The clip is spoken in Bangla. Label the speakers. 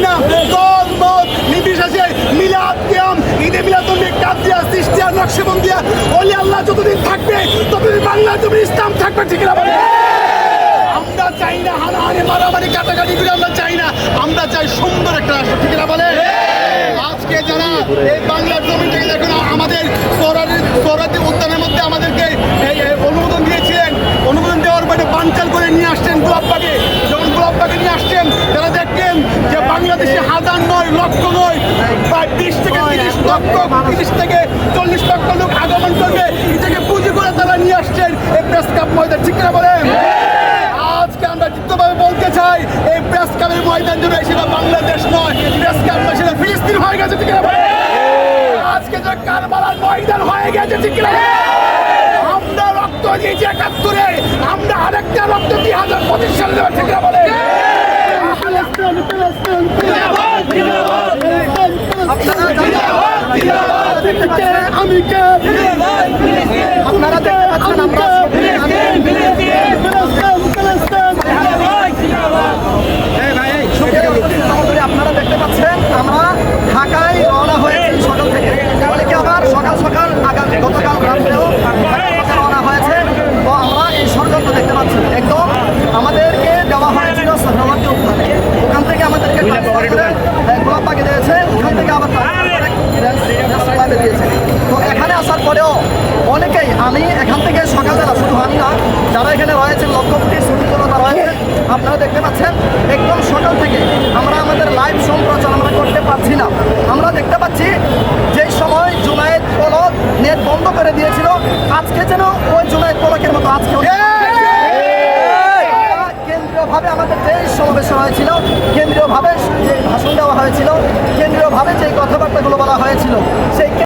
Speaker 1: না, দল মত নির্বিশেষে মিলাদ কিয়াম ঈদে মিলাদুন নবী কাদিয়া সিস্তিয়া নকশবন্দিয়া ওলি আল্লাহ যতদিন থাকবে ততদিন বাংলা জমিন ইসলাম থাকবে, ঠিক না বলে? আমরা চাই না হানাহানি মারামারি কাটাকাটি করে, আমরা চাই না, আমরা চাই সুন্দর একটা রাষ্ট্র, ঠিক না বলে? আজকে যারা এই বাংলার জমি থেকে দেখুন আমাদের সোহরাওয়ার্দী উদ্যানের মধ্যে আমাদেরকে অনুমোদন দিয়েছিলেন, অনুমোদন দেওয়ার পরে বানচাল করে নিয়ে আসছেন গোলাপবাগে। যখন গোলাপবাগে নিয়ে আসছেন তারা দেখলেন যে বাংলাদেশে হাজার নয় লক্ষ নয় প্রায় 20 থেকে 30 লক্ষ 30 থেকে 40 লক্ষ লোক আগমন করবে, এটাকে পুঁজি করে তারা নিয়ে আসছেন এই প্রেস ক্লাব ময়দান, ঠিক না বলেন? আজকে আমরা দৃঢ়ভাবে বলতে চাই এই প্রেস ক্লাবের ময়দান জন্য সেটা বাংলাদেশ নয়, প্রেস ক্লাব নয়, সেটা ফিলিস্তিন হয়ে গেছে, ঠিক না বলেন? আজকে যে কারবালার ময়দান হয়ে গেছে, ঠিক না? আমরা রক্ত দিয়েছি 71-এ, আমরা আরেকটা রক্ত 2025 সালে দেবো, ঠিক না বলেন? আমি কে আপনারা দেখতে পাচ্ছেন আপনারা দেখতে পাচ্ছেন আমরা ঢাকায় রওনা হয়েছি সকাল থেকে, অনেকে আবার সকাল সকাল গতকাল রাত্রেও রওনা হয়েছে। তো আমরা এই সরকারটা দেখতে পাচ্ছি একদম আমাদেরকে দেওয়া হয়েছিল সোহরাওয়ার্দী উদ্যানে, ওখান থেকে আমাদেরকে গোলাপবাগে দিয়েছে, ওখান থেকে আবার দিয়েছে। তো এখানে আসার পরেও অনেকেই, আমি এখান থেকে সকালবেলা, শুধু আমি না, যারা এখানে রয়েছেন লক্ষ কোটি সুন্দরতা রয়েছে আপনারা দেখতে পাচ্ছেন একদম সকাল থেকে আমরা আমাদের লাইভ সম্প্রচার আমরা করতে পারছি না। আমরা দেখতে পাচ্ছি যেই সময় জুনায়েদ পলক নেট বন্ধ করে দিয়েছিল, আজকে যেন ওই জুনায়েদ পলকের মতো আজকে কেন্দ্রীয়ভাবে আমাদের যে সমাবেশ হয়েছিল, কেন্দ্রীয়ভাবে যে ভাষণ দেওয়া হয়েছিল, কেন্দ্রীয়ভাবে যে কথাবার্তাগুলো বলা হয়েছিল, সেই